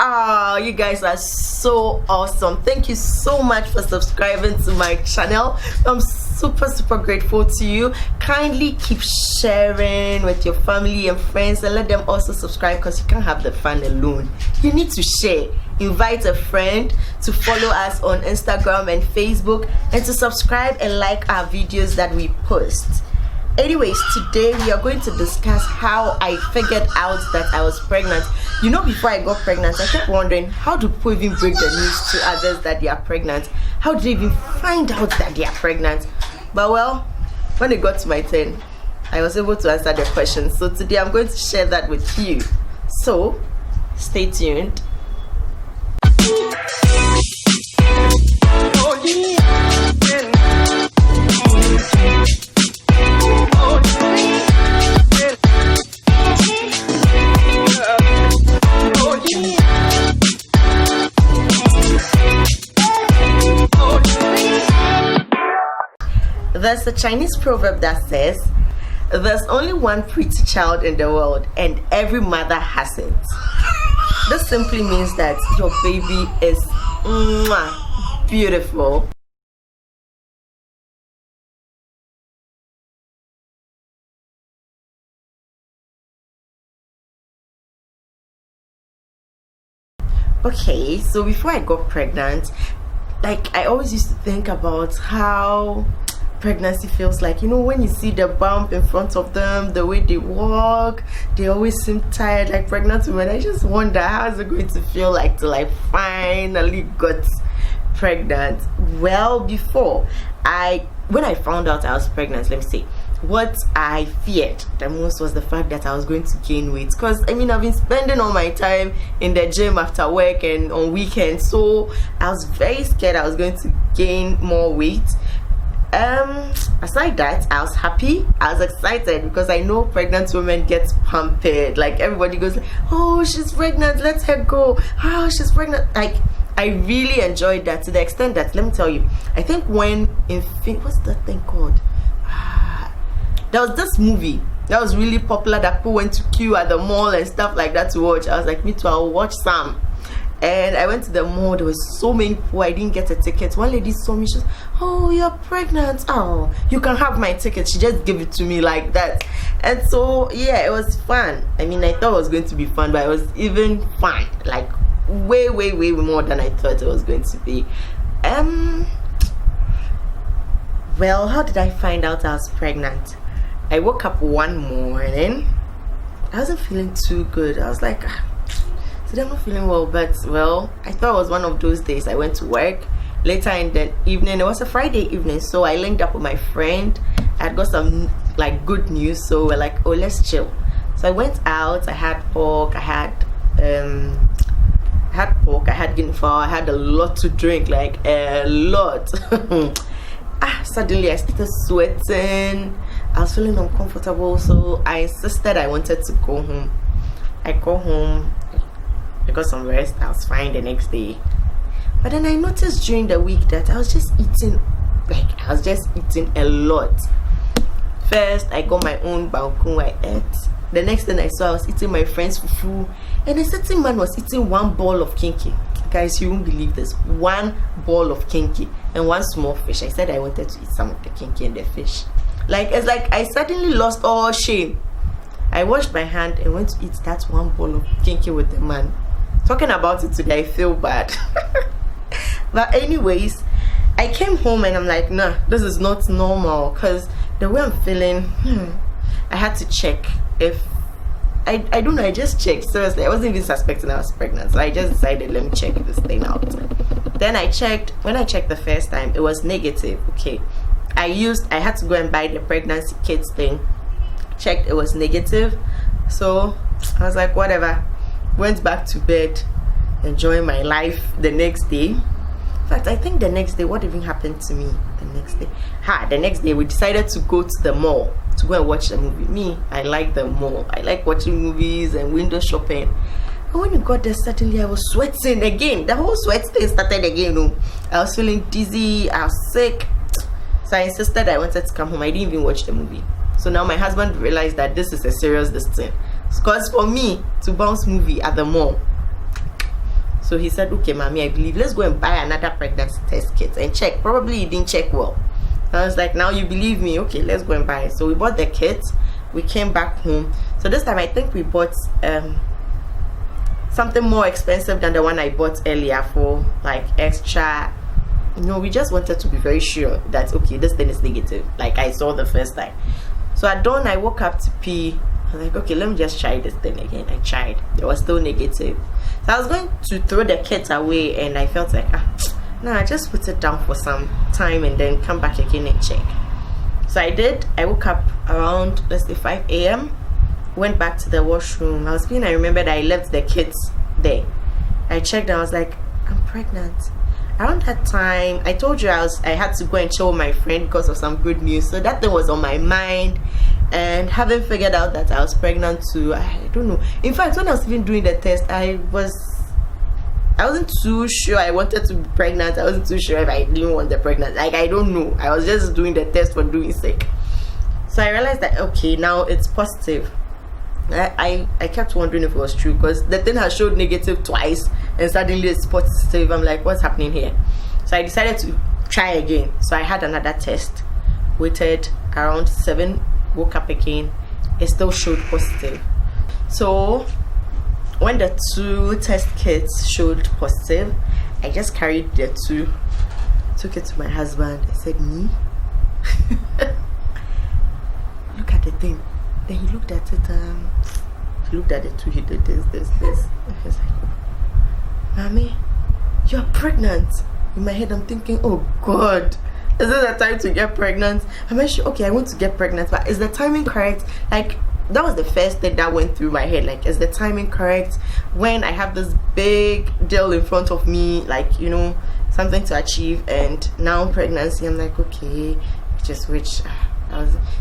Oh, you guys are so awesome. Thank you so much for subscribing to my channel. I'm super grateful to you. Kindly keep sharing with your family and friends and let them also subscribe, because you can't have the fun alone. You need to share. Invite a friend to follow us on Instagram and Facebook, and to subscribe and like our videos that we post. Anyways, today we are going to discuss how I figured out that I was pregnant. You know, before I got pregnant, I kept wondering, how do people even break the news to others that they are pregnant? How do they even find out that they are pregnant? But well, when it got to my turn, I was able to answer the question. So today I'm going to share that with you. So stay tuned. There's a Chinese proverb that says, there's only one pretty child in the world and every mother has it. This simply means that your baby is beautiful. Okay, so before I got pregnant, like, I always used to think about how pregnancy feels like. You know, when you see the bump in front of them, the way they walk, they always seem tired like pregnant women. I just wonder, how is it going to feel like to like finally got pregnant? Well, when I found out I was pregnant, let me say, what I feared the most was the fact that I was going to gain weight, because I mean, I've been spending all my time in the gym after work and on weekends, so I was very scared I was going to gain more weight. Aside that, I was happy, I was excited, because I know pregnant women get pampered. Like, everybody goes like, oh, she's pregnant, let her go. Oh, she's pregnant. Like, I really enjoyed that, to the extent that, let me tell you, I think when what's that thing called? There was this movie that was really popular that people went to queue at the mall and stuff like that to watch. I was like, me too, I'll watch some. And I went to the mall. There was so many people. I didn't get a ticket. One lady saw me. She was, oh, you're pregnant. Oh, you can have my ticket. She just gave it to me like that. And so, yeah, it was fun. I mean, I thought it was going to be fun, but it was even fun. Like, way more than I thought it was going to be. Well, how did I find out I was pregnant? I woke up one morning. I wasn't feeling too good. I was like, today I'm not feeling well, but well, I thought it was one of those days. I went to work later in the evening. It was a Friday evening, so I linked up with my friend. I had got some like good news, so we're like, oh, let's chill. So I went out. I had pork. I had pork. I had guinea fowl. I had a lot to drink, like a lot. Suddenly I started sweating. I was feeling uncomfortable, so I insisted I wanted to go home. I go home. I got some rest. I was fine the next day. But then I noticed during the week that I was just eating a lot. First, I got my own balcony. I ate. The next thing I saw, I was eating my friend's fufu, and a certain man was eating one ball of kinky. Guys, you won't believe this. One ball of kinky and one small fish. I said I wanted to eat some of the kinky and the fish. Like, it's like I suddenly lost all shame. I washed my hand and went to eat that one bowl of kinky with the man. Talking about it today, I feel bad. But anyways, I came home and I'm like, nah, this is not normal, because the way I'm feeling, I had to check if I don't know, I just checked. Seriously, I wasn't even suspecting I was pregnant, so I just decided, let me check this thing out. Then I checked. When I checked the first time, it was negative. Okay, I had to go and buy the pregnancy kits thing. Checked, it was negative. So I was like, whatever. Went back to bed, enjoying my life. The next day, in fact, I think the next day, what even happened to me the next day we decided to go to the mall to go and watch the movie. Me, I like the mall. I like watching movies and window shopping. And when we got there, suddenly I was sweating again. The whole sweat thing started again. I was feeling dizzy. I was sick. So I insisted I wanted to come home. I didn't even watch the movie. So now my husband realized that this is a serious thing. Because for me to bounce movie at the mall, So he said, okay, mommy, I believe, let's go and buy another pregnancy test kit and check. Probably he didn't check well. I was like, now you believe me? Okay, let's go and buy it. So we bought the kit. We came back home. So this time I think we bought something more expensive than the one I bought earlier for like extra. We just wanted to be very sure that, okay, this thing is negative, like I saw the first time. So at dawn, I woke up to pee. I was like, okay, let me just try this thing again. I tried. It was still negative. So I was going to throw the kit away, and I felt like, no, I just put it down for some time and then come back again and check. So I did. I woke up around, let's say, 5 a.m. Went back to the washroom. I remembered I left the kids there. I checked and I was like, I'm pregnant. Around that time, I told you I had to go and chill with my friend because of some good news. So that thing was on my mind. And having figured out that I was pregnant too, I don't know. In fact, when I was even doing the test, I wasn't too sure I wanted to be pregnant. I wasn't too sure if I didn't want the pregnancy. Like, I don't know. I was just doing the test for doing sake. So I realized that, okay, now it's positive. I kept wondering if it was true, because the thing has showed negative twice and suddenly it's positive. I'm like, what's happening here? So I decided to try again. So I had another test, waited around 7, woke up again, it still showed positive. So when the 2 test kits showed positive, I just carried the 2, took it to my husband. I said, me? Look at the thing. Then he looked at it, he looked at the 2, he did this. He's like, Mommy, you're pregnant. In my head, I'm thinking, oh God, is it the time to get pregnant? I'm actually, okay, I want to get pregnant, but is the timing correct? Like, that was the first thing that went through my head. Like, is the timing correct when I have this big deal in front of me, like, something to achieve, and now pregnancy? I'm like, okay, which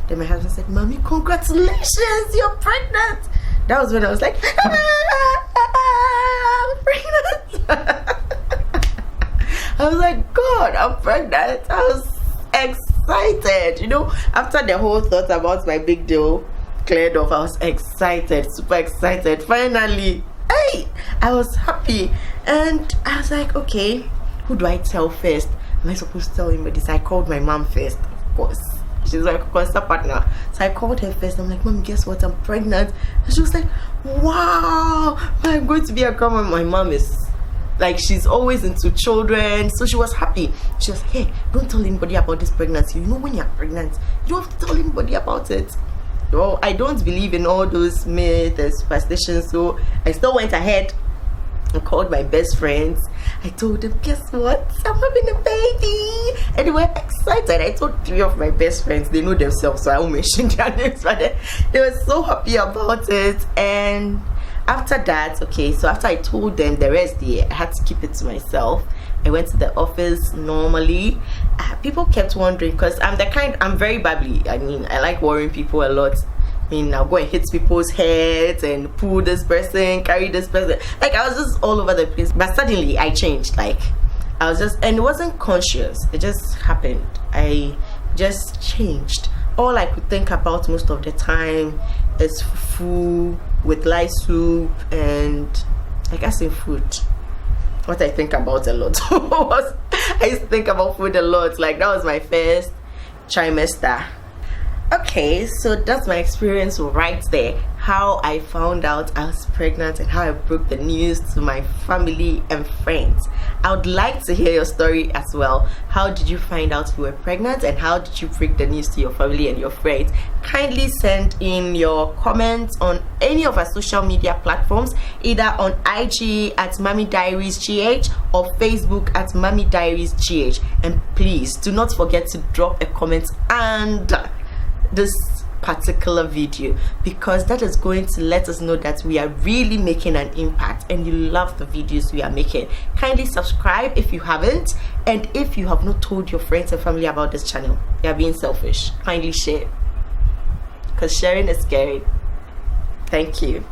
then my husband said, Mommy, congratulations, you're pregnant. That was when I was like, I'm pregnant. I was like, God, I'm pregnant. I was excited. After the whole thought about my big deal cleared off, I was excited, super excited. Finally, hey, I was happy. And I was like, okay, who do I tell first? Am I supposed to tell anybody? So I called my mom first, of course. She's like a constant partner. So I called her first. I'm like, Mom, guess what? I'm pregnant. And she was like, wow, I'm going to be a grandma. My mom is like, she's always into children. So she was happy. She was like, hey, don't tell anybody about this pregnancy. When you're pregnant, you don't have to tell anybody about it. Well, I don't believe in all those myths and superstitions. So I still went ahead and called my best friends. I told them, guess what? I'm having a baby. And they were excited. I told 3 of my best friends. They know themselves, so I won't mention their names, but they were so happy about it. And after that, okay, so after I told them the rest, I had to keep it to myself. I went to the office normally. People kept wondering, because I'm very bubbly. I mean, I like worrying people a lot. I'll go and hit people's heads and pull this person, carry this person. Like, I was just all over the place. But suddenly I changed. Like, I was just, and it wasn't conscious. It just happened. I just changed. All I could think about most of the time is food with light soup, and I guess in food. What I think about a lot. I used to think about food a lot. Like, that was my first trimester. Okay, so that's my experience right there. How I found out I was pregnant and how I broke the news to my family and friends. I would like to hear your story as well. How did you find out you were pregnant, and how did you break the news to your family and your friends? Kindly send in your comments on any of our social media platforms, either on IG at Maame Diaries GH or Facebook at Maame Diaries GH. And please do not forget to drop a comment under this particular video, because that is going to let us know that we are really making an impact and you love the videos we are making. Kindly subscribe if you haven't, and if you have not told your friends and family about this channel, you are being selfish. Kindly share, because sharing is caring. Thank you.